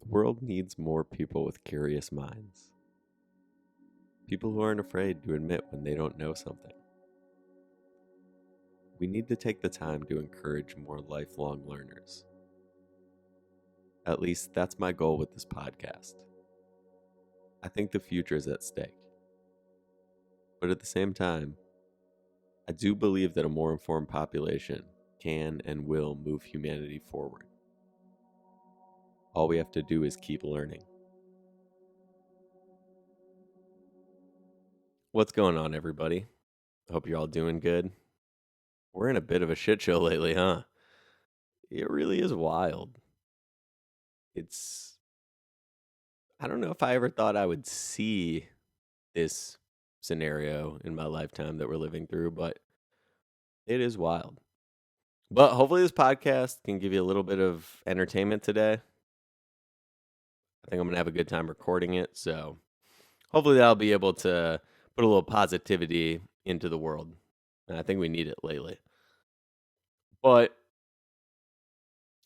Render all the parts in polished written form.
The world needs more people with curious minds. People who aren't afraid to admit when they don't know something. We need to take the time to encourage more lifelong learners. At least that's my goal with this podcast. I think the future is at stake. But at the same time, I do believe that a more informed population can and will move humanity forward. All we have to do is keep learning. What's going on, everybody? Hope you're all doing good. We're in a bit of a shit show lately, huh? It really is wild. I don't know if I ever thought I would see this scenario in my lifetime that we're living through, but it is wild. But hopefully this podcast can give you a little bit of entertainment today. I think I'm going to have a good time recording it, so hopefully that'll be able to put a little positivity into the world. And I think we need it lately. But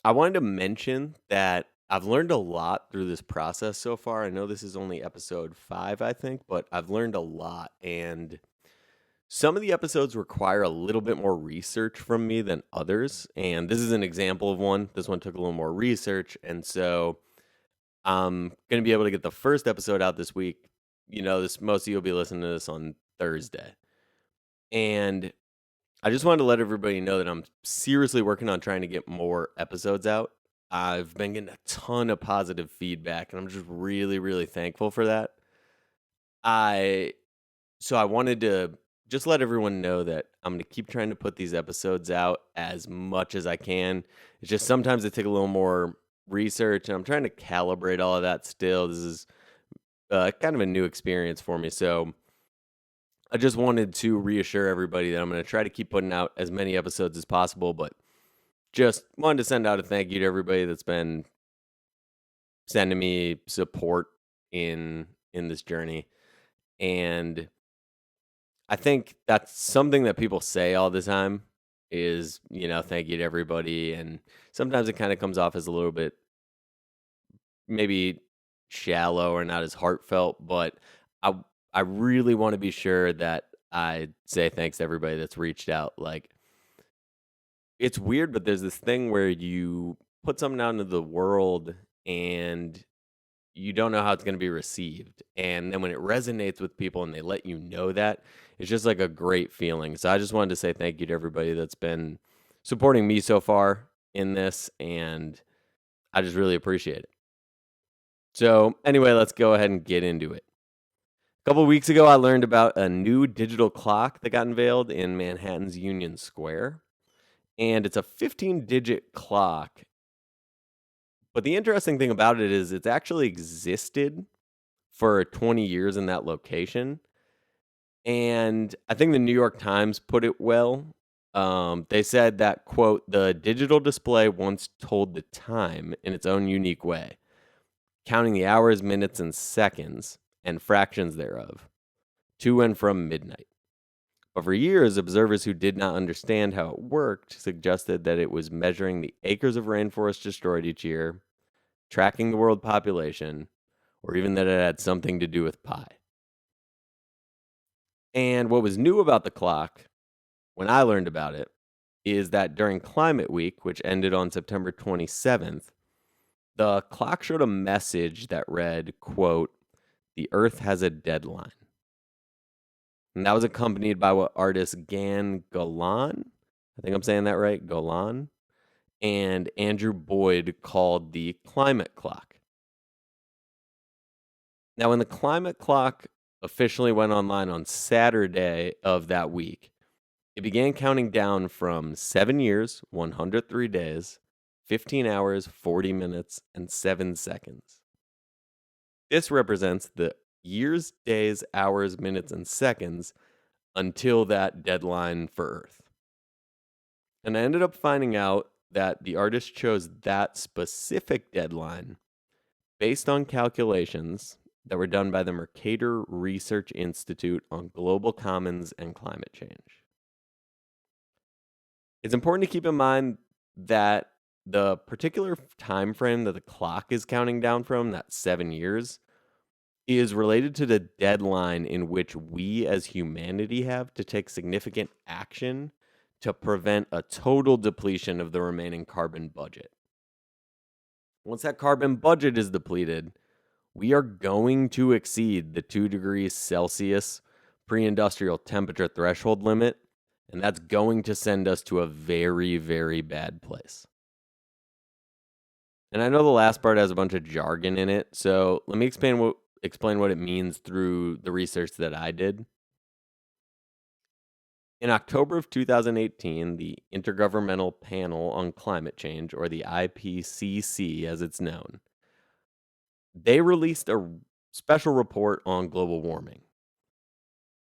I wanted to mention that I've learned a lot through this process so far. I know this is only episode 5, I think, but I've learned a lot. And some of the episodes require a little bit more research from me than others. And this is an example of one. This one took a little more research. And so I'm going to be able to get the first episode out this week. Most of you will be listening to this on Thursday. And I just wanted to let everybody know that I'm seriously working on trying to get more episodes out. I've been getting a ton of positive feedback, and I'm just really, really thankful for that. So I wanted to just let everyone know that I'm going to keep trying to put these episodes out as much as I can. It's just sometimes they take a little more research, and I'm trying to calibrate all of that still. This is kind of a new experience for me, so I just wanted to reassure everybody that I'm going to try to keep putting out as many episodes as possible, but just wanted to send out a thank you to everybody that's been sending me support in this journey. And I think that's something that people say all the time is, thank you to everybody. And sometimes it kind of comes off as a little bit maybe shallow or not as heartfelt, but I really want to be sure that I say thanks to everybody that's reached out. Like, it's weird, but there's this thing where you put something out into the world and you don't know how it's going to be received. And then when it resonates with people and they let you know that, it's just like a great feeling. So I just wanted to say thank you to everybody that's been supporting me so far in this, and I just really appreciate it. So anyway, let's go ahead and get into it. A couple of weeks ago, I learned about a new digital clock that got unveiled in Manhattan's Union Square. And it's a 15-digit clock. But the interesting thing about it is it's actually existed for 20 years in that location. And I think the New York Times put it well. They said that, quote, the digital display once told the time in its own unique way, counting the hours, minutes, and seconds, and fractions thereof, to and from midnight. But for years, observers who did not understand how it worked suggested that it was measuring the acres of rainforest destroyed each year, tracking the world population, or even that it had something to do with pi. And what was new about the clock, when I learned about it, is that during Climate Week, which ended on September 27th, the clock showed a message that read, quote, "The Earth has a deadline." And that was accompanied by what artist Gan Golan, I think I'm saying that right, Golan, and Andrew Boyd called the climate clock. Now, when the climate clock officially went online on Saturday of that week, it began counting down from 7 years, 103 days, 15 hours, 40 minutes, and 7 seconds. This represents the years, days, hours, minutes, and seconds until that deadline for Earth. And I ended up finding out that the artist chose that specific deadline based on calculations that were done by the Mercator Research Institute on global commons and climate change. It's important to keep in mind that The particular time frame that the clock is counting down from, that 7 years, is related to the deadline in which we as humanity have to take significant action to prevent a total depletion of the remaining carbon budget. Once that carbon budget is depleted, we are going to exceed the 2 degrees Celsius pre industrial temperature threshold limit, and that's going to send us to a very, very bad place. And I know the last part has a bunch of jargon in it, so let me explain what it means through the research that I did. In October of 2018, the Intergovernmental Panel on Climate Change, or the IPCC as it's known, they released a special report on global warming.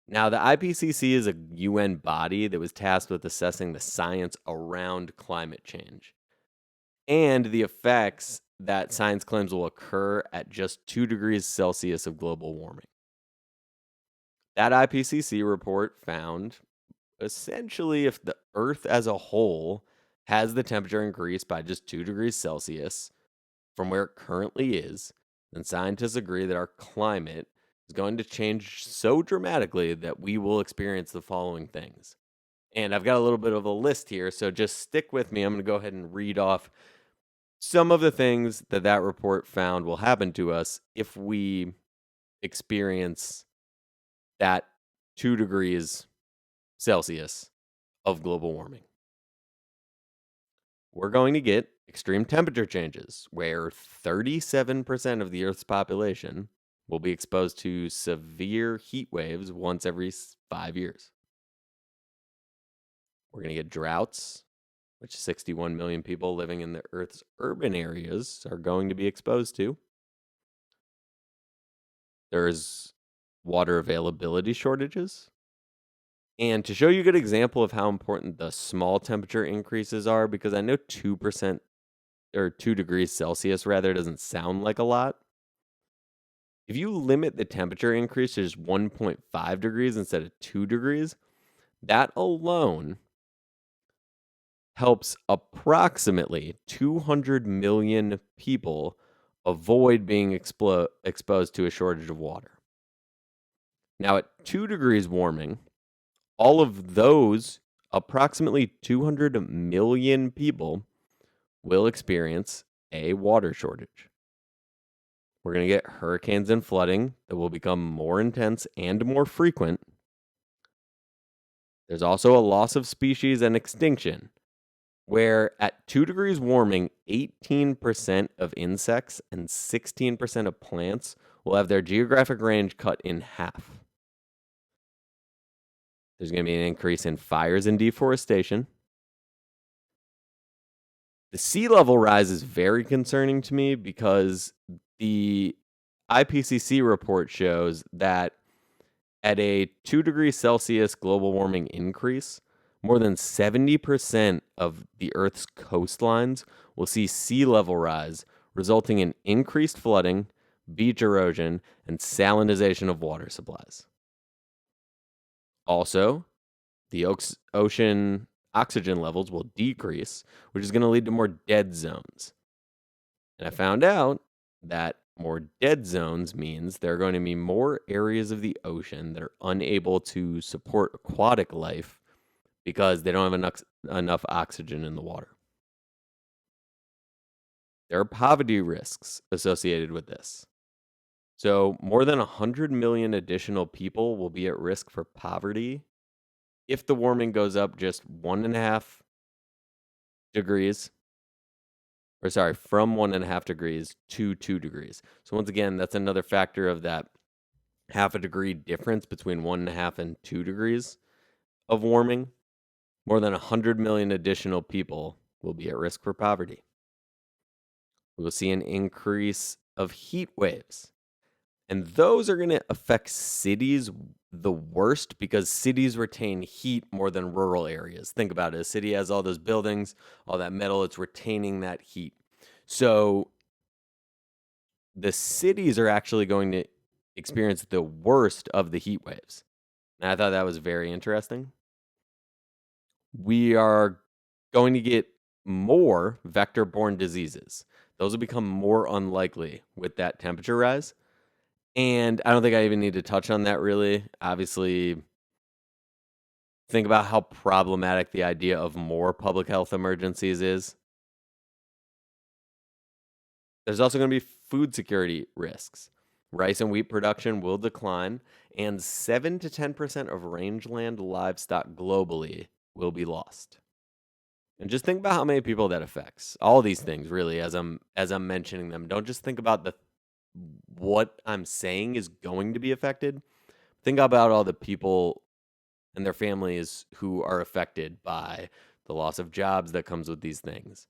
Now, the IPCC is a UN body that was tasked with assessing the science around climate change and the effects that science claims will occur at just 2 degrees Celsius of global warming. That IPCC report found essentially if the Earth as a whole has the temperature increased by just 2 degrees Celsius from where it currently is, then scientists agree that our climate is going to change so dramatically that we will experience the following things. And I've got a little bit of a list here, so just stick with me. I'm going to go ahead and read off some of the things that that report found will happen to us if we experience that 2 degrees Celsius of global warming. We're going to get extreme temperature changes where 37% of the Earth's population will be exposed to severe heat waves once every 5 years. We're going to get droughts, which 61 million people living in the Earth's urban areas are going to be exposed to. There's water availability shortages. And to show you a good example of how important the small temperature increases are, because I know 2% or 2 degrees Celsius rather doesn't sound like a lot. If you limit the temperature increase to just 1.5 degrees instead of 2 degrees, that alone helps approximately 200 million people avoid being exposed to a shortage of water. Now, at 2 degrees warming, all of those approximately 200 million people will experience a water shortage. We're going to get hurricanes and flooding that will become more intense and more frequent. There's also a loss of species and extinction, where at 2 degrees warming, 18% of insects and 16% of plants will have their geographic range cut in half. There's going to be an increase in fires and deforestation. The sea level rise is very concerning to me because the IPCC report shows that at a 2 degrees Celsius global warming increase, more than 70% of the Earth's coastlines will see sea level rise, resulting in increased flooding, beach erosion, and salinization of water supplies. Also, the ocean oxygen levels will decrease, which is going to lead to more dead zones. And I found out that more dead zones means there are going to be more areas of the ocean that are unable to support aquatic life because they don't have enough oxygen in the water. There are poverty risks associated with this. So, more than 100 million additional people will be at risk for poverty if the warming goes up just 1.5 degrees, or sorry, from 1.5 degrees to 2 degrees. So, once again, that's another factor of that half a degree difference between 1.5 and 2 degrees of warming. More than 100 million additional people will be at risk for poverty. We will see an increase of heat waves. And those are going to affect cities the worst because cities retain heat more than rural areas. Think about it. A city has all those buildings, all that metal, it's retaining that heat. So the cities are actually going to experience the worst of the heat waves. And I thought that was very interesting. We are going to get more vector-borne diseases. Those will become more unlikely with that temperature rise. And I don't think I even need to touch on that really. Obviously, think about how problematic the idea of more public health emergencies is. There's also going to be food security risks. Rice and wheat production will decline, and 7 to 10% of rangeland livestock globally will be lost. And just think about how many people that affects. All these things, really, as I'm mentioning them. Don't just think about what I'm saying is going to be affected. Think about all the people and their families who are affected by the loss of jobs that comes with these things,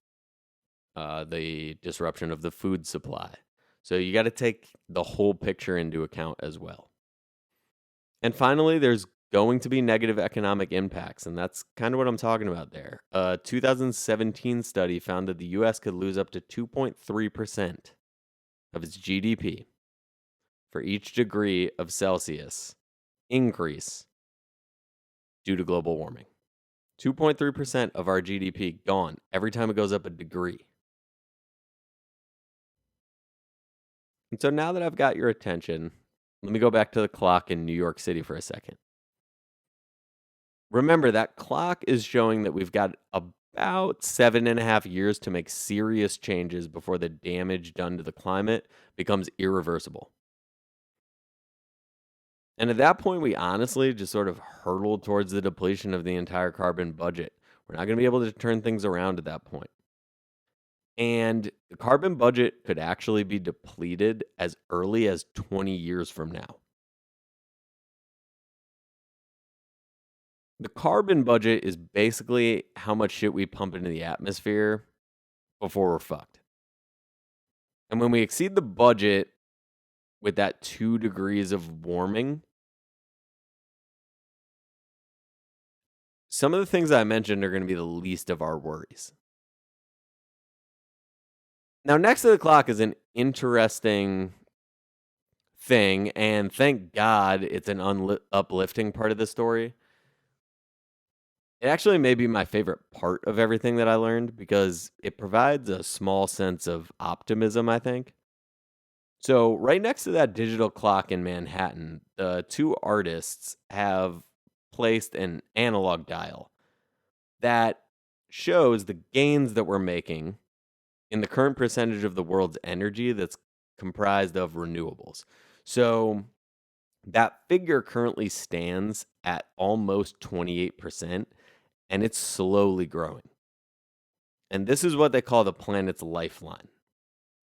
the disruption of the food supply. So you got to take the whole picture into account as well. And finally, there's going to be negative economic impacts, and that's kind of what I'm talking about there. A 2017 study found that the US could lose up to 2.3% of its GDP for each degree of Celsius increase due to global warming. 2.3% of our GDP gone every time it goes up a degree. And so now that I've got your attention, let me go back to the clock in New York City for a second. Remember, that clock is showing that we've got about 7.5 years to make serious changes before the damage done to the climate becomes irreversible. And at that point, we honestly just sort of hurtle towards the depletion of the entire carbon budget. We're not going to be able to turn things around at that point. And the carbon budget could actually be depleted as early as 20 years from now. The carbon budget is basically how much shit we pump into the atmosphere before we're fucked. And when we exceed the budget with that 2 degrees of warming, some of the things I mentioned are going to be the least of our worries. Now, next to the clock is an interesting thing, and thank God it's an uplifting part of the story. It actually may be my favorite part of everything that I learned because it provides a small sense of optimism, I think. So, right next to that digital clock in Manhattan, the two artists have placed an analog dial that shows the gains that we're making in the current percentage of the world's energy that's comprised of renewables. So, that figure currently stands at almost 28%, and it's slowly growing. And this is what they call the planet's lifeline.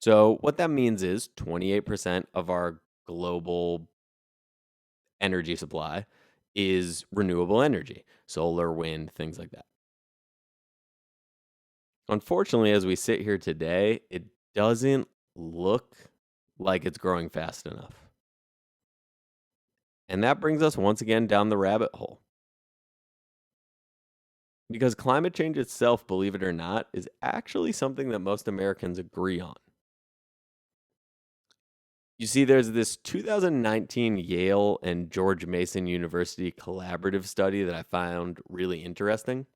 So, what that means is 28% of our global energy supply is renewable energy, solar, wind, things like that. Unfortunately, as we sit here today, it doesn't look like it's growing fast enough. And that brings us once again down the rabbit hole. Because climate change itself, believe it or not, is actually something that most Americans agree on. You see, there's this 2019 Yale and George Mason University collaborative study that I found really interesting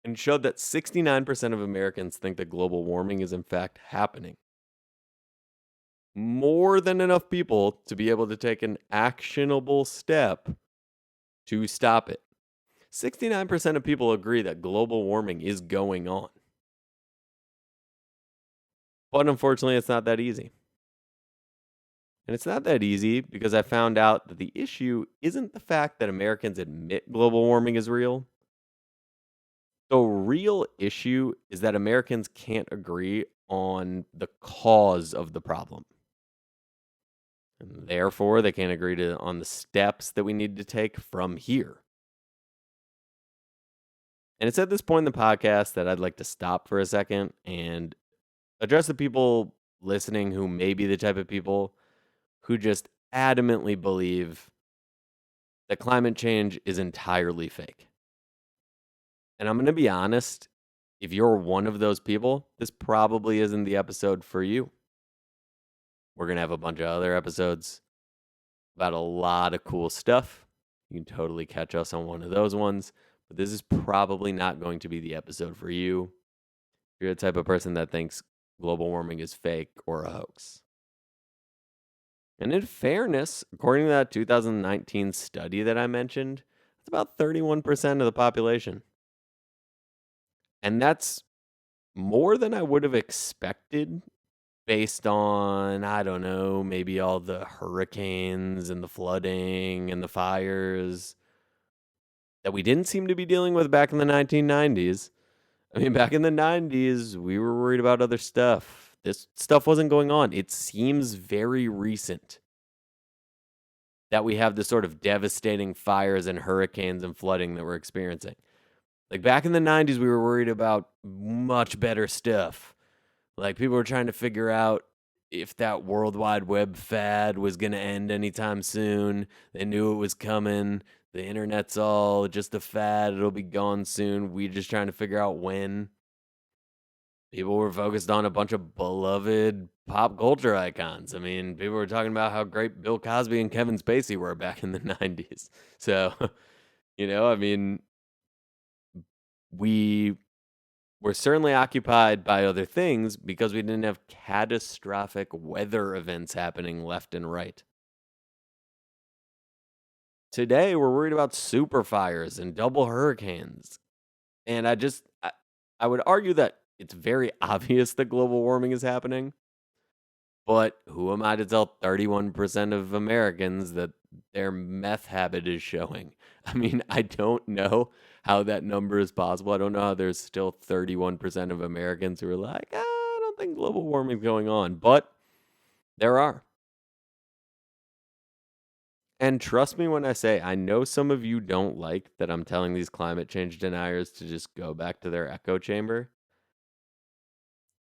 and showed that 69% of Americans think that global warming is in fact happening. More than enough people to be able to take an actionable step to stop it. 69% of people agree that global warming is going on. But unfortunately, it's not that easy. And it's not that easy because I found out that the issue isn't the fact that Americans admit global warming is real. The real issue is that Americans can't agree on the cause of the problem. And therefore, they can't agree on the steps that we need to take from here. And it's at this point in the podcast that I'd like to stop for a second and address the people listening who may be the type of people who just adamantly believe that climate change is entirely fake. And I'm going to be honest, if you're one of those people, this probably isn't the episode for you. We're going to have a bunch of other episodes about a lot of cool stuff. You can totally catch us on one of those ones, but this is probably not going to be the episode for you. You're the type of person that thinks global warming is fake or a hoax. And in fairness, according to that 2019 study that I mentioned, it's about 31% of the population. And that's more than I would have expected based on, I don't know, maybe all the hurricanes and the flooding and the fires that we didn't seem to be dealing with back in the 1990s. I mean, back in the 90s, we were worried about other stuff. This stuff wasn't going on. It seems very recent that we have the sort of devastating fires and hurricanes and flooding that we're experiencing. Like back in the 90s, we were worried about much better stuff. Like people were trying to figure out if that World Wide Web fad was going to end anytime soon. They knew it was coming. The internet's all just a fad. It'll be gone soon. We're just trying to figure out when. People were focused on a bunch of beloved pop culture icons. I mean, people were talking about how great Bill Cosby and Kevin Spacey were back in the 90s. So, I mean, we were certainly occupied by other things because we didn't have catastrophic weather events happening left and right. Today, we're worried about super fires and double hurricanes. And I would argue that it's very obvious that global warming is happening. But who am I to tell 31% of Americans that their meth habit is showing? I mean, I don't know how that number is possible. I don't know how there's still 31% of Americans who are like, I don't think global warming is going on. But there are. And trust me when I say, I know some of you don't like that I'm telling these climate change deniers to just go back to their echo chamber.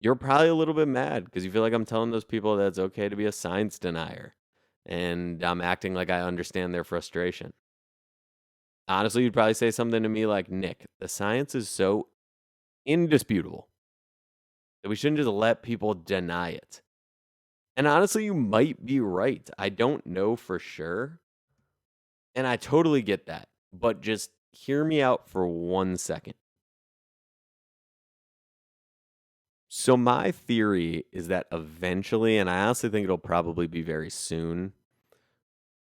You're probably a little bit mad because you feel like I'm telling those people that it's okay to be a science denier. And I'm acting like I understand their frustration. Honestly, you'd probably say something to me like, Nick, the science is so indisputable that we shouldn't just let people deny it. And honestly, you might be right. I don't know for sure. And I totally get that. But just hear me out for 1 second. So, my theory is that eventually, and I honestly think it'll probably be very soon,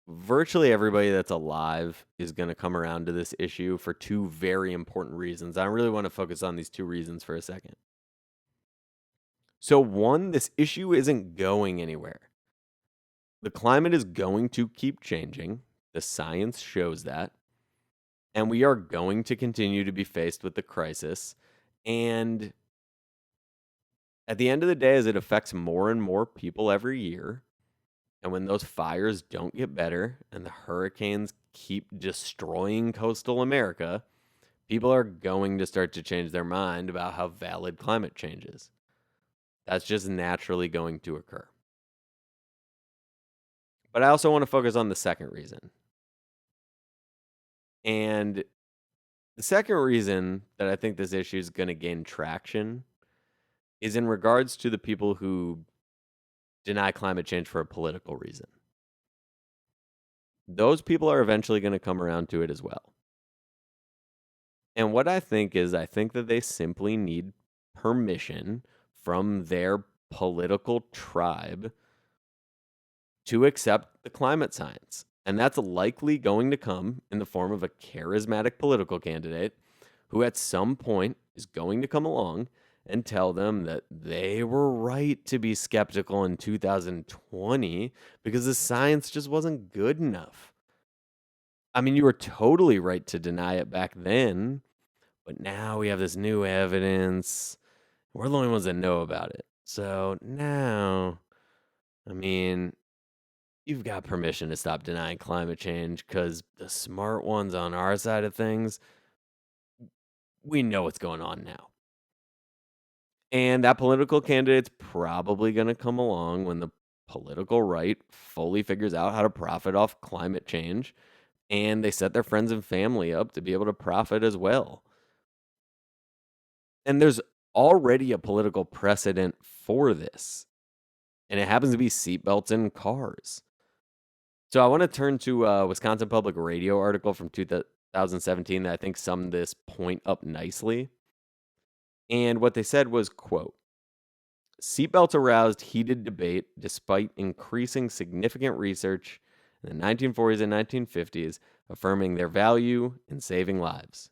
virtually everybody that's alive is going to come around to this issue for two very important reasons. I really want to focus on these two reasons for a second. So, one, this issue isn't going anywhere. The climate is going to keep changing. The science shows that. And we are going to continue to be faced with the crisis. And at the end of the day, as it affects more and more people every year, and when those fires don't get better and the hurricanes keep destroying coastal America, people are going to start to change their mind about how valid climate change is. That's just naturally going to occur. But I also want to focus on the second reason. And the second reason that I think this issue is going to gain traction is in regards to the people who deny climate change for a political reason. Those people are eventually going to come around to it as well. And what I think is, I think that they simply need permission from their political tribe to accept the climate science. And that's likely going to come in the form of a charismatic political candidate who at some point is going to come along and tell them that they were right to be skeptical in 2020 because the science just wasn't good enough. I mean, you were totally right to deny it back then, but now we have this new evidence. We're the only ones that know about it. So now, I mean, you've got permission to stop denying climate change because the smart ones on our side of things, we know what's going on now. And that political candidate's probably going to come along when the political right fully figures out how to profit off climate change and they set their friends and family up to be able to profit as well. And there's already a political precedent for this, and it happens to be seatbelts in cars. So I want to turn to a Wisconsin Public Radio article from 2017 that I think summed this point up nicely. And what they said was, quote, seatbelts aroused heated debate despite increasing significant research in the 1940s and 1950s affirming their value in saving lives.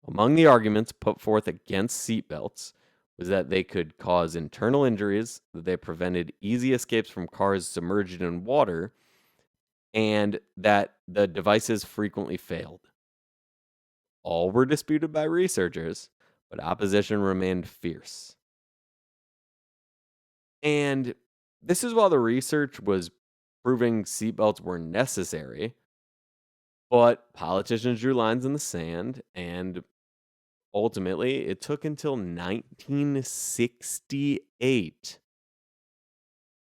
Among the arguments put forth against seatbelts was that they could cause internal injuries, that they prevented easy escapes from cars submerged in water, and that the devices frequently failed. All were disputed by researchers, but opposition remained fierce. And this is while the research was proving seatbelts were necessary, but politicians drew lines in the sand, and ultimately it took until 1968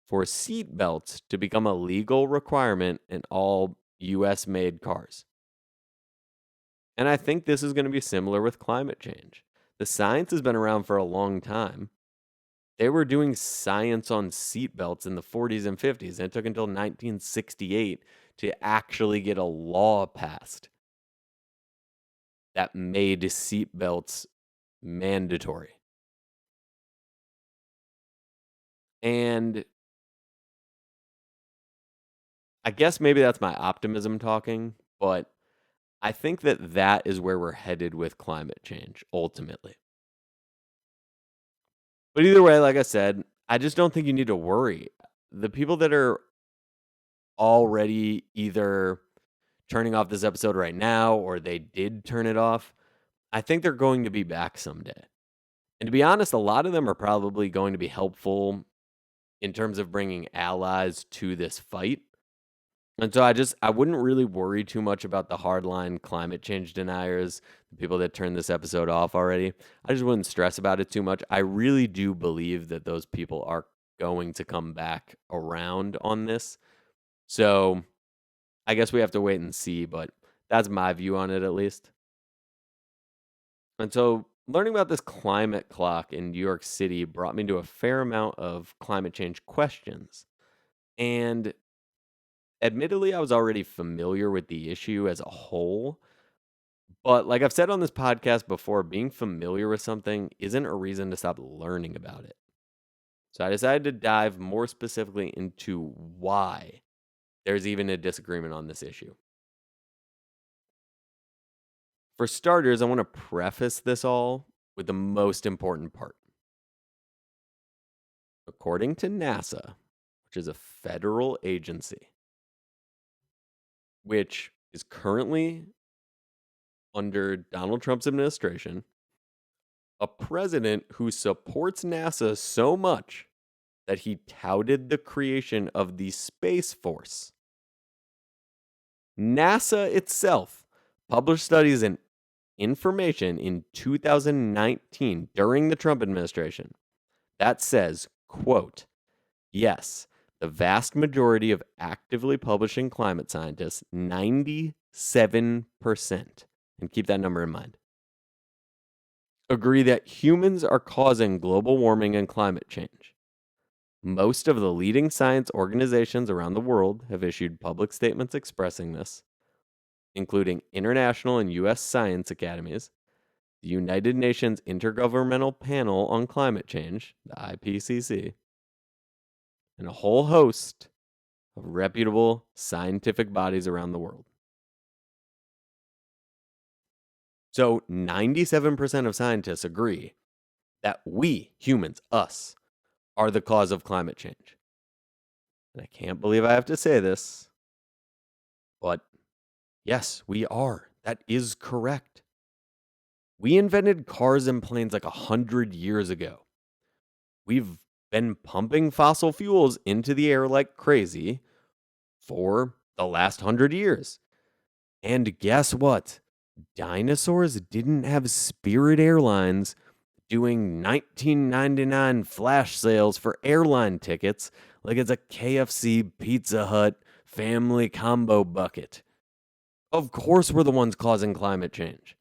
for seatbelts to become a legal requirement in all US made cars. And I think this is going to be similar with climate change. The science has been around for a long time. They were doing science on seatbelts in the 40s and 50s, and it took until 1968 to actually get a law passed that made seatbelts mandatory. And I guess maybe that's my optimism talking, but I think that that is where we're headed with climate change ultimately. But either way, like I said, I just don't think you need to worry. The people that are already either turning off this episode right now or they did turn it off, I think they're going to be back someday. And to be honest, a lot of them are probably going to be helpful in terms of bringing allies to this fight. And so I wouldn't really worry too much about the hardline climate change deniers, the people that turned this episode off already. I just wouldn't stress about it too much. I really do believe that those people are going to come back around on this. So I guess we have to wait and see, but that's my view on it at least. And so learning about this climate clock in New York City brought me to a fair amount of climate change questions. And admittedly, I was already familiar with the issue as a whole. But like I've said on this podcast before, being familiar with something isn't a reason to stop learning about it. So I decided to dive more specifically into why there's even a disagreement on this issue. For starters, I want to preface this all with the most important part. According to NASA, which is a federal agency, which is currently under Donald Trump's administration, a president who supports NASA so much that he touted the creation of the Space Force. NASA itself published studies and information in 2019 during the Trump administration that says, quote, yes, the vast majority of actively publishing climate scientists, 97%, and keep that number in mind, agree that humans are causing global warming and climate change. Most of the leading science organizations around the world have issued public statements expressing this, including international and U.S. science academies, the United Nations Intergovernmental Panel on Climate Change, the IPCC, and a whole host of reputable scientific bodies around the world. So 97% of scientists agree that we, humans, us, are the cause of climate change. And I can't believe I have to say this, but yes, we are. That is correct. We invented cars and planes like 100 years ago. We've been pumping fossil fuels into the air like crazy for the last 100 years. And guess what? Dinosaurs didn't have Spirit Airlines doing 1999 flash sales for airline tickets like it's a KFC Pizza Hut family combo bucket. Of course, we're the ones causing climate change.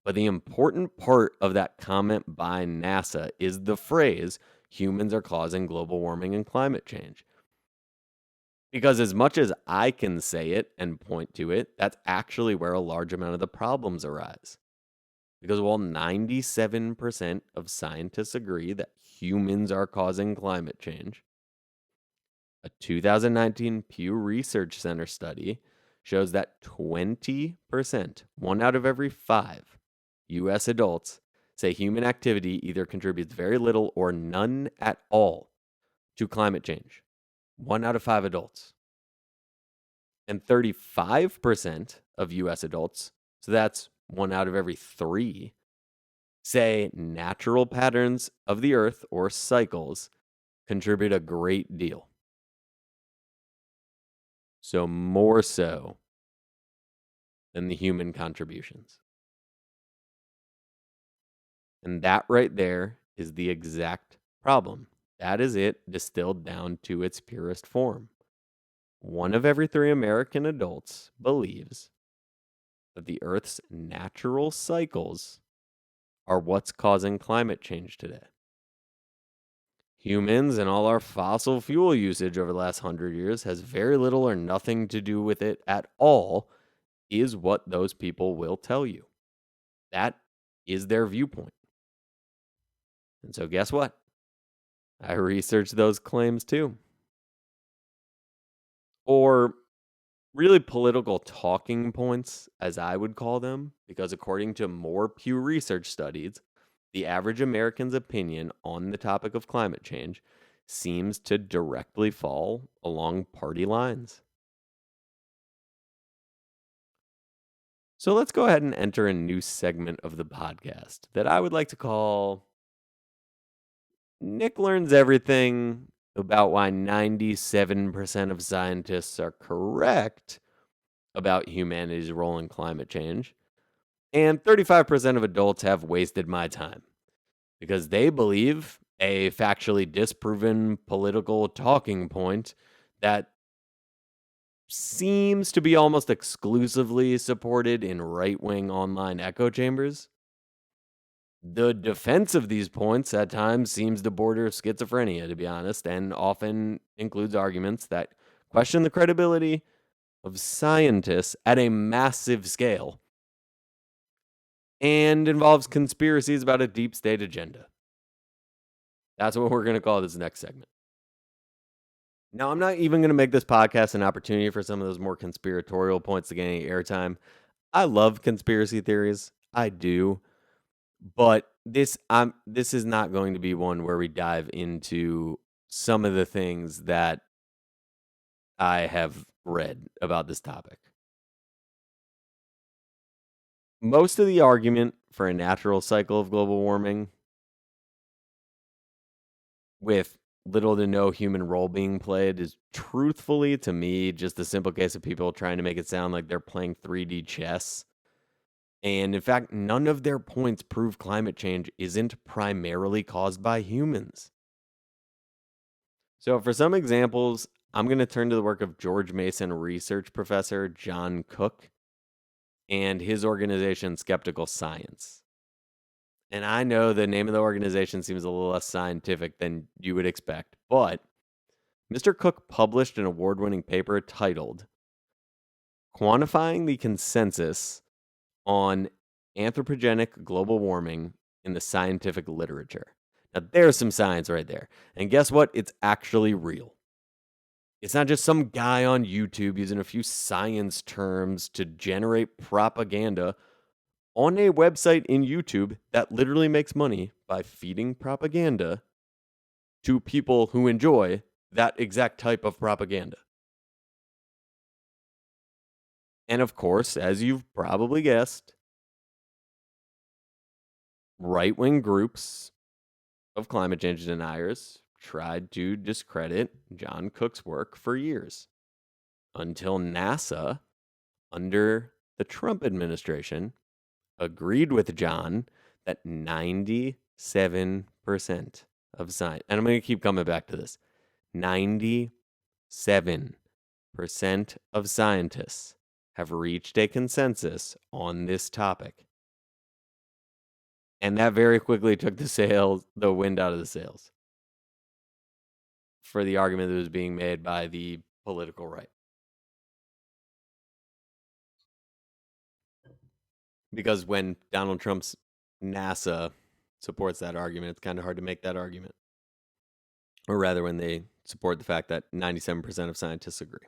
But the important part of that comment by NASA is the phrase, humans are causing global warming and climate change. Because as much as I can say it and point to it, that's actually where a large amount of the problems arise. Because while 97% of scientists agree that humans are causing climate change, a 2019 Pew Research Center study shows that 20%, one out of every five US adults, say human activity either contributes very little or none at all to climate change. One out of five adults. And 35% of US adults, so that's one out of every three, say natural patterns of the earth or cycles contribute a great deal. So more so than the human contributions. And that right there is the exact problem. That is it distilled down to its purest form. One of every three American adults believes that the Earth's natural cycles are what's causing climate change today. Humans and all our fossil fuel usage over the last 100 years has very little or nothing to do with it at all, is what those people will tell you. That is their viewpoint. And so, guess what? I researched those claims too. Or really political talking points, as I would call them, because according to more Pew Research studies, the average American's opinion on the topic of climate change seems to directly fall along party lines. So let's go ahead and enter a new segment of the podcast that I would like to call Nick Learns Everything About Why 97% of Scientists Are Correct About Humanity's Role in Climate Change, and 35% of adults have wasted my time because they believe a factually disproven political talking point that seems to be almost exclusively supported in right-wing online echo chambers. The defense of these points at times seems to border schizophrenia, to be honest, and often includes arguments that question the credibility of scientists at a massive scale and involves conspiracies about a deep state agenda. That's what we're going to call this next segment. Now, I'm not even going to make this podcast an opportunity for some of those more conspiratorial points to gain airtime. I love conspiracy theories. I do. But this is not going to be one where we dive into some of the things that I have read about this topic. Most of the argument for a natural cycle of global warming, with little to no human role being played, is truthfully, to me, just a simple case of people trying to make it sound like they're playing 3D chess. And in fact, none of their points prove climate change isn't primarily caused by humans. So, for some examples, I'm going to turn to the work of George Mason research professor John Cook and his organization, Skeptical Science. And I know the name of the organization seems a little less scientific than you would expect, but Mr. Cook published an award winning paper titled Quantifying the Consensus on Anthropogenic Global Warming in the Scientific Literature. Now, there's some science right there. And guess what? It's actually real. It's not just some guy on YouTube using a few science terms to generate propaganda on a website in YouTube that literally makes money by feeding propaganda to people who enjoy that exact type of propaganda. And of course, as you've probably guessed, right-wing groups of climate change deniers tried to discredit John Cook's work for years until NASA, under the Trump administration, agreed with John that 97% of science, and I'm going to keep coming back to this, 97% of scientists have reached a consensus on this topic. And that very quickly took the wind out of the sails for the argument that was being made by the political right. Because when Donald Trump's NASA supports that argument. It's kind of hard to make that argument. Or rather, when they support the fact that 97% of scientists agree.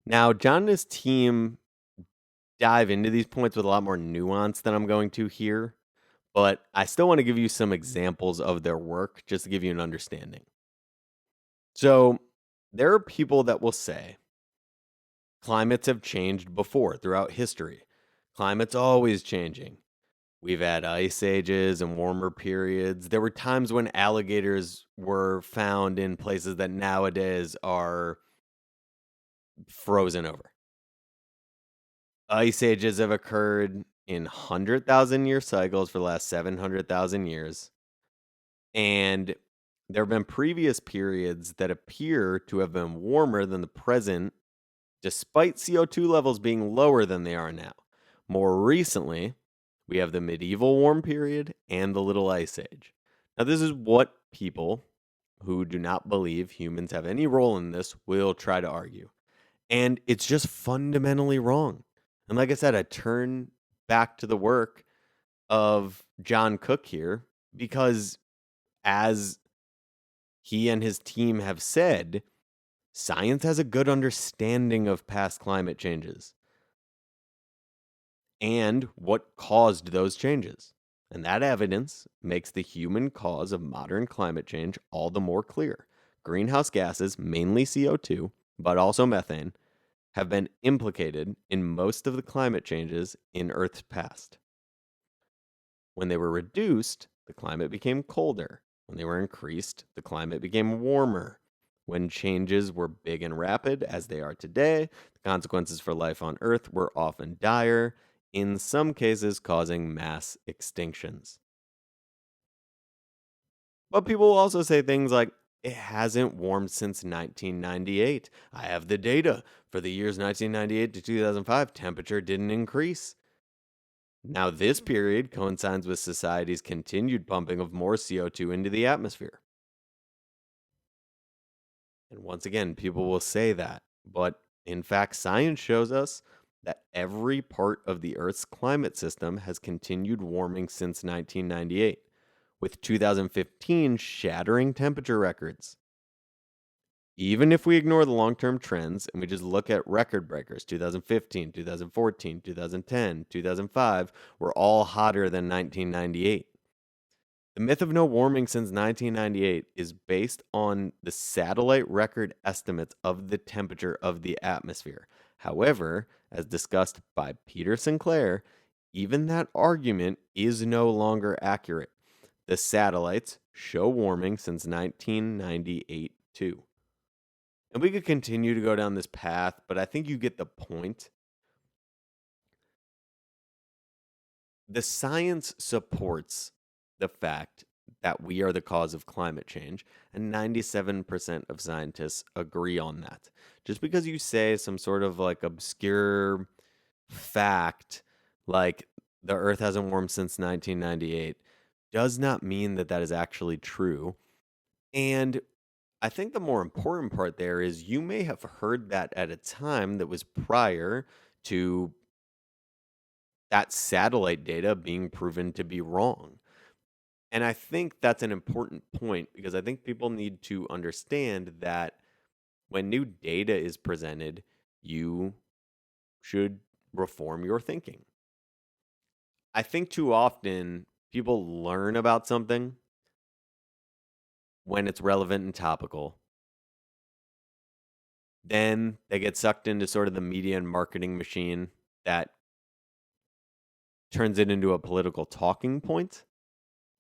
Now, John and his team dive into these points with a lot more nuance than I'm going to here, but I still want to give you some examples of their work just to give you an understanding. So, there are people that will say climates have changed before throughout history. Climate's always changing. We've had ice ages and warmer periods. There were times when alligators were found in places that nowadays are frozen over. Ice ages have occurred in 100,000 year cycles for the last 700,000 years. And there have been previous periods that appear to have been warmer than the present, despite CO2 levels being lower than they are now. More recently, we have the medieval warm period and the Little Ice Age. Now, this is what people who do not believe humans have any role in this will try to argue. And it's just fundamentally wrong. And like I said, I turn back to the work of John Cook here because, as he and his team have said, science has a good understanding of past climate changes and what caused those changes. And that evidence makes the human cause of modern climate change all the more clear. Greenhouse gases, mainly CO2, but also methane, have been implicated in most of the climate changes in Earth's past. When they were reduced, the climate became colder. When they were increased, the climate became warmer. When changes were big and rapid, as they are today, the consequences for life on Earth were often dire, in some cases causing mass extinctions. But people will also say things like, it hasn't warmed since 1998. I have the data. For the years 1998 to 2005, temperature didn't increase. Now, this period coincides with society's continued pumping of more CO2 into the atmosphere. And once again, people will say that. But in fact, science shows us that every part of the Earth's climate system has continued warming since 1998, with 2015 shattering temperature records. Even if we ignore the long-term trends and we just look at record breakers, 2015, 2014, 2010, 2005, were all hotter than 1998. The myth of no warming since 1998 is based on the satellite record estimates of the temperature of the atmosphere. However, as discussed by Peter Sinclair, even that argument is no longer accurate. The satellites show warming since 1998 too. And we could continue to go down this path, but I think you get the point. The science supports the fact that we are the cause of climate change, and 97% of scientists agree on that. Just because you say some sort of like obscure fact, like the Earth hasn't warmed since 1998, does not mean that that is actually true. And I think the more important part there is you may have heard that at a time that was prior to that satellite data being proven to be wrong. And I think that's an important point because I think people need to understand that when new data is presented, you should reform your thinking. I think too often people learn about something when it's relevant and topical. Then they get sucked into sort of the media and marketing machine that turns it into a political talking point.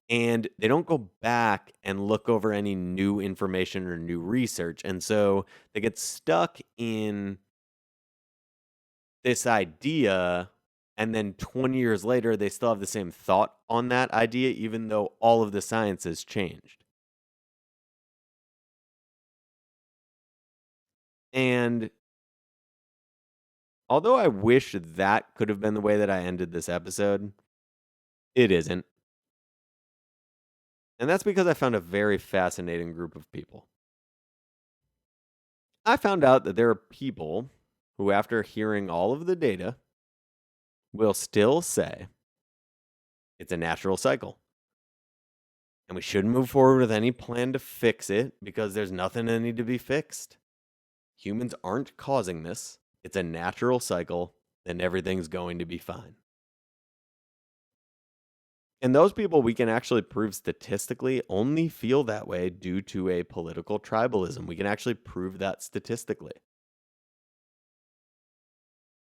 And they don't go back and look over any new information or new research. And so they get stuck in this idea. And then 20 years later, they still have the same thought on that idea, even though all of the science has changed. And although I wish that could have been the way that I ended this episode, it isn't. And that's because I found a very fascinating group of people. I found out that there are people who, after hearing all of the data, will still say it's a natural cycle. And we shouldn't move forward with any plan to fix it because there's nothing that need to be fixed. Humans aren't causing this. It's a natural cycle, and everything's going to be fine. And those people we can actually prove statistically only feel that way due to a political tribalism. We can actually prove that statistically.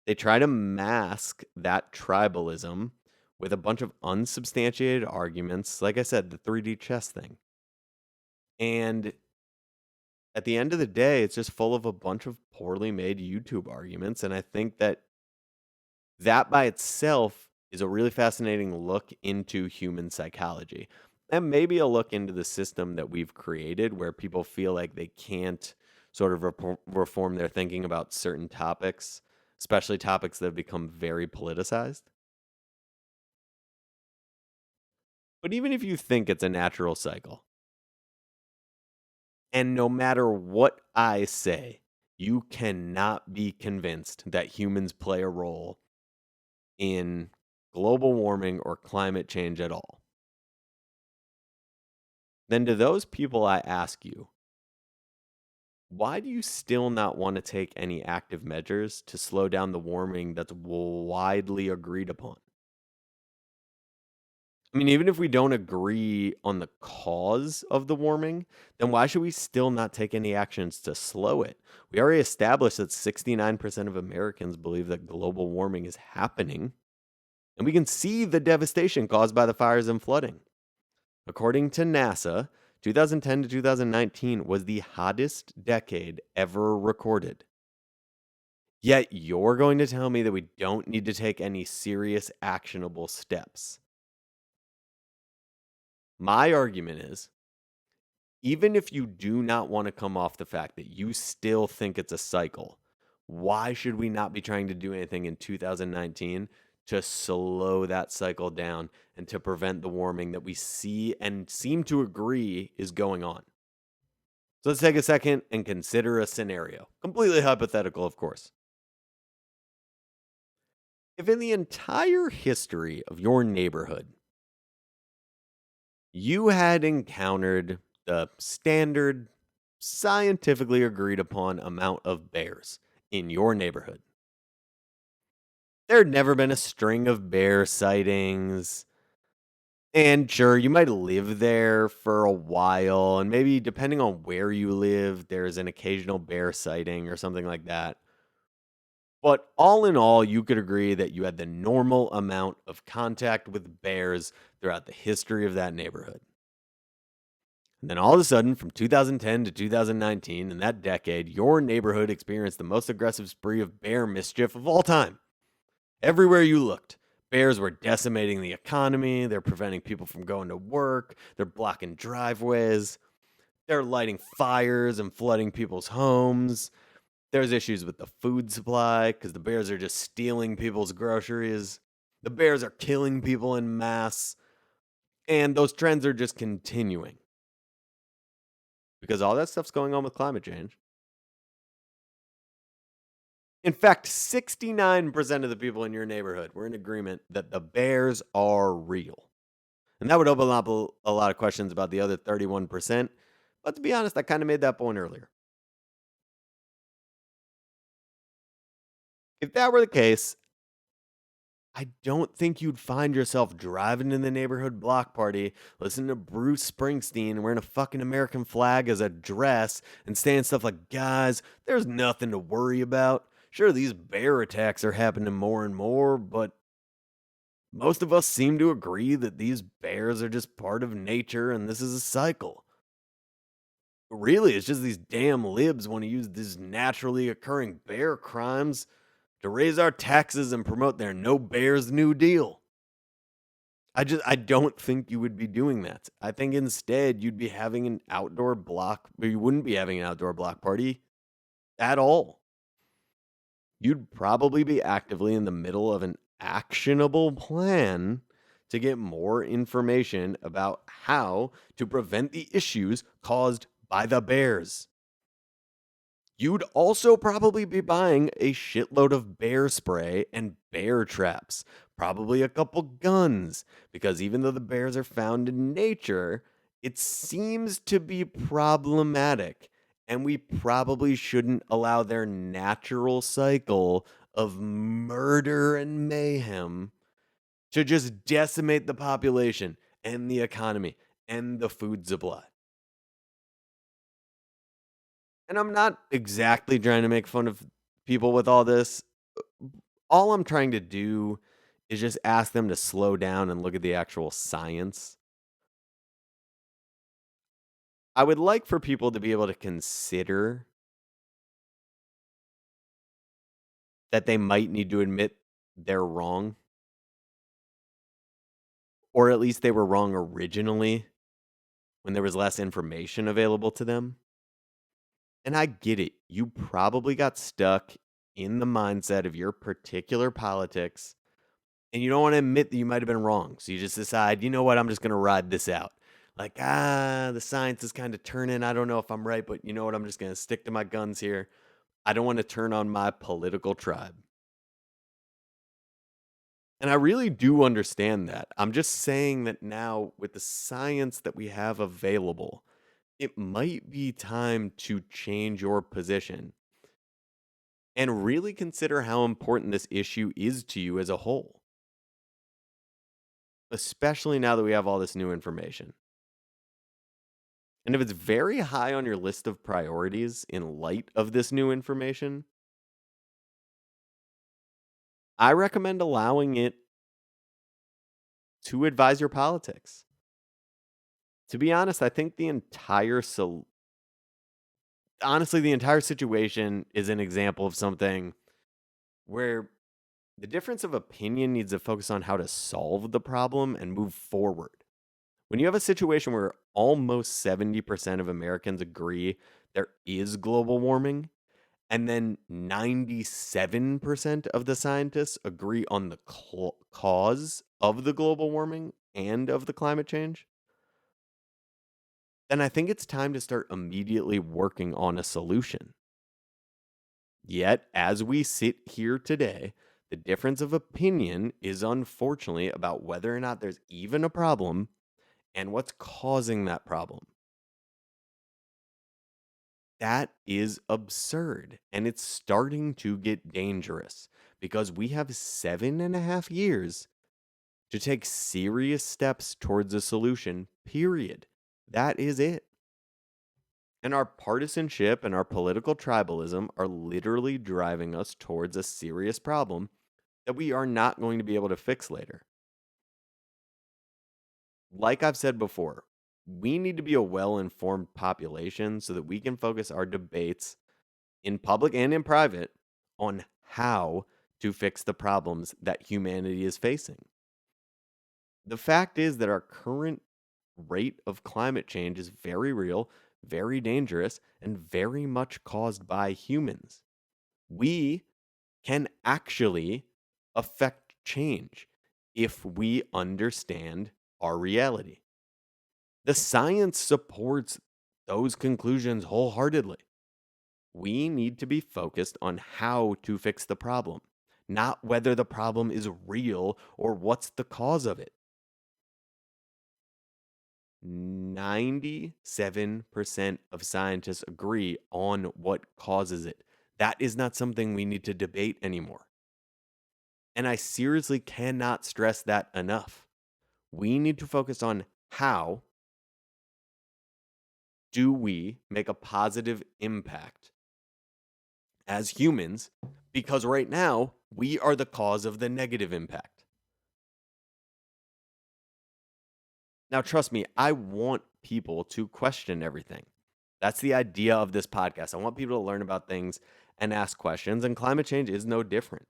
They try to mask that tribalism with a bunch of unsubstantiated arguments. Like I said, the 3D chess thing. And at the end of the day, it's just full of a bunch of poorly made YouTube arguments. And I think that by itself is a really fascinating look into human psychology. And maybe a look into the system that we've created where people feel like they can't sort of reform their thinking about certain topics, especially topics that have become very politicized. But even if you think it's a natural cycle, and no matter what I say, you cannot be convinced that humans play a role in global warming or climate change at all, then to those people I ask you, why do you still not want to take any active measures to slow down the warming that's widely agreed upon? I mean, even if we don't agree on the cause of the warming, then why should we still not take any actions to slow it? We already established that 69% of Americans believe that global warming is happening, and we can see the devastation caused by the fires and flooding. According to NASA, 2010 to 2019 was the hottest decade ever recorded. Yet you're going to tell me that we don't need to take any serious actionable steps. My argument is, even if you do not want to come off the fact that you still think it's a cycle, why should we not be trying to do anything in 2019 to slow that cycle down and to prevent the warming that we see and seem to agree is going on? So let's take a second and consider a scenario. Completely hypothetical, of course. If in the entire history of your neighborhood, you had encountered the standard, scientifically agreed upon amount of bears in your neighborhood, there had never been a string of bear sightings. And sure, you might live there for a while, and maybe depending on where you live, there's an occasional bear sighting or something like that. But all in all, you could agree that you had the normal amount of contact with bears throughout the history of that neighborhood. And then all of a sudden, from 2010 to 2019, in that decade, your neighborhood experienced the most aggressive spree of bear mischief of all time. Everywhere you looked, bears were decimating the economy. They're preventing people from going to work. They're blocking driveways. They're lighting fires and flooding people's homes. There's issues with the food supply because the bears are just stealing people's groceries. The bears are killing people in mass. And those trends are just continuing because all that stuff's going on with climate change. In fact, 69% of the people in your neighborhood were in agreement that the bears are real. And that would open up a lot of questions about the other 31%. But to be honest, I kind of made that point earlier. If that were the case, I don't think you'd find yourself driving in the neighborhood block party, listening to Bruce Springsteen, wearing a fucking American flag as a dress, and saying stuff like, guys, there's nothing to worry about. Sure, these bear attacks are happening more and more, but most of us seem to agree that these bears are just part of nature and this is a cycle. Really, it's just these damn libs want to use these naturally occurring bear crimes to raise our taxes and promote their No Bears New Deal. I don't think you would be doing that. I think instead you'd be having an outdoor block, but you wouldn't be having an outdoor block party at all. You'd probably be actively in the middle of an actionable plan to get more information about how to prevent the issues caused by the bears. You'd also probably be buying a shitload of bear spray and bear traps, probably a couple guns, because even though the bears are found in nature, it seems to be problematic, and we probably shouldn't allow their natural cycle of murder and mayhem to just decimate the population and the economy and the food supply. And I'm not exactly trying to make fun of people with all this. All I'm trying to do is just ask them to slow down and look at the actual science. I would like for people to be able to consider that they might need to admit they're wrong, or at least they were wrong originally when there was less information available to them. And I get it. You probably got stuck in the mindset of your particular politics and you don't want to admit that you might have been wrong. So you just decide, you know what, I'm just going to ride this out. Like, the science is kind of turning. I don't know if I'm right, but you know what? I'm just going to stick to my guns here. I don't want to turn on my political tribe. And I really do understand that. I'm just saying that now, with the science that we have available, it might be time to change your position and really consider how important this issue is to you as a whole, especially now that we have all this new information. And if it's very high on your list of priorities in light of this new information, I recommend allowing it to advise your politics. To be honest, I think the entire situation is an example of something where the difference of opinion needs to focus on how to solve the problem and move forward. When you have a situation where almost 70% of Americans agree there is global warming, and then 97% of the scientists agree on the cause of the global warming and of the climate change, then I think it's time to start immediately working on a solution. Yet, as we sit here today, the difference of opinion is unfortunately about whether or not there's even a problem and what's causing that problem. That is absurd. And it's starting to get dangerous because we have 7.5 years to take serious steps towards a solution, period. That is it. And our partisanship and our political tribalism are literally driving us towards a serious problem that we are not going to be able to fix later. Like I've said before, we need to be a well informed population so that we can focus our debates in public and in private on how to fix the problems that humanity is facing. The fact is that our current rate of climate change is very real, very dangerous, and very much caused by humans. We can actually affect change if we understand our reality. The science supports those conclusions wholeheartedly. We need to be focused on how to fix the problem, not whether the problem is real or what's the cause of it. 97% of scientists agree on what causes it. That is not something we need to debate anymore. And I seriously cannot stress that enough. We need to focus on how do we make a positive impact as humans, because right now we are the cause of the negative impact. Now, trust me, I want people to question everything. That's the idea of this podcast. I want people to learn about things and ask questions, and climate change is no different.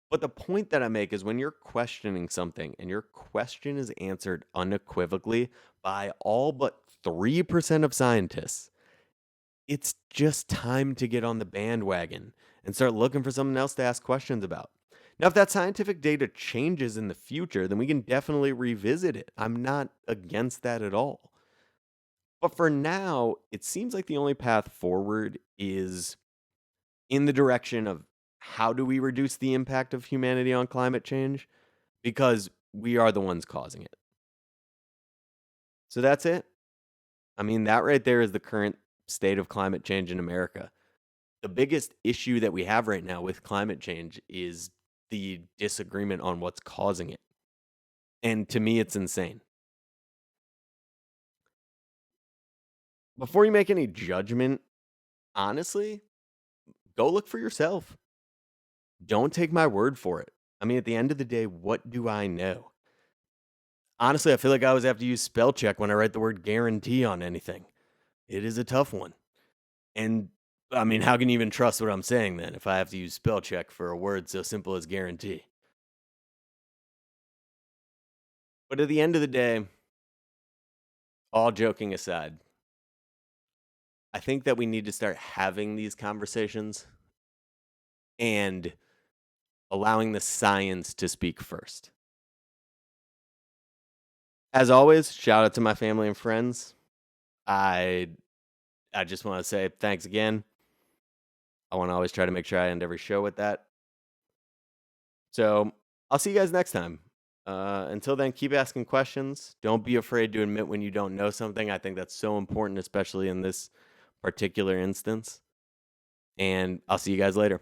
But the point that I make is when you're questioning something and your question is answered unequivocally by all but 3% of scientists, it's just time to get on the bandwagon and start looking for something else to ask questions about. Now, if that scientific data changes in the future, then we can definitely revisit it. I'm not against that at all. But for now, it seems like the only path forward is in the direction of how do we reduce the impact of humanity on climate change? Because we are the ones causing it. So that's it. I mean, that right there is the current state of climate change in America. The biggest issue that we have right now with climate change is the disagreement on what's causing it. And to me, it's insane. Before you make any judgment, honestly, go look for yourself. Don't take my word for it. I mean, at the end of the day, what do I know? Honestly, I feel like I always have to use spell check when I write the word guarantee on anything. It is a tough one. And I mean, how can you even trust what I'm saying then if I have to use spell check for a word so simple as guarantee? But at the end of the day, all joking aside, I think that we need to start having these conversations and allowing the science to speak first. As always, shout out to my family and friends. I I just want to say thanks again. I want to always try to make sure I end every show with that. So I'll see you guys next time. Until then, keep asking questions. Don't be afraid to admit when you don't know something. I think that's so important, especially in this particular instance. And I'll see you guys later.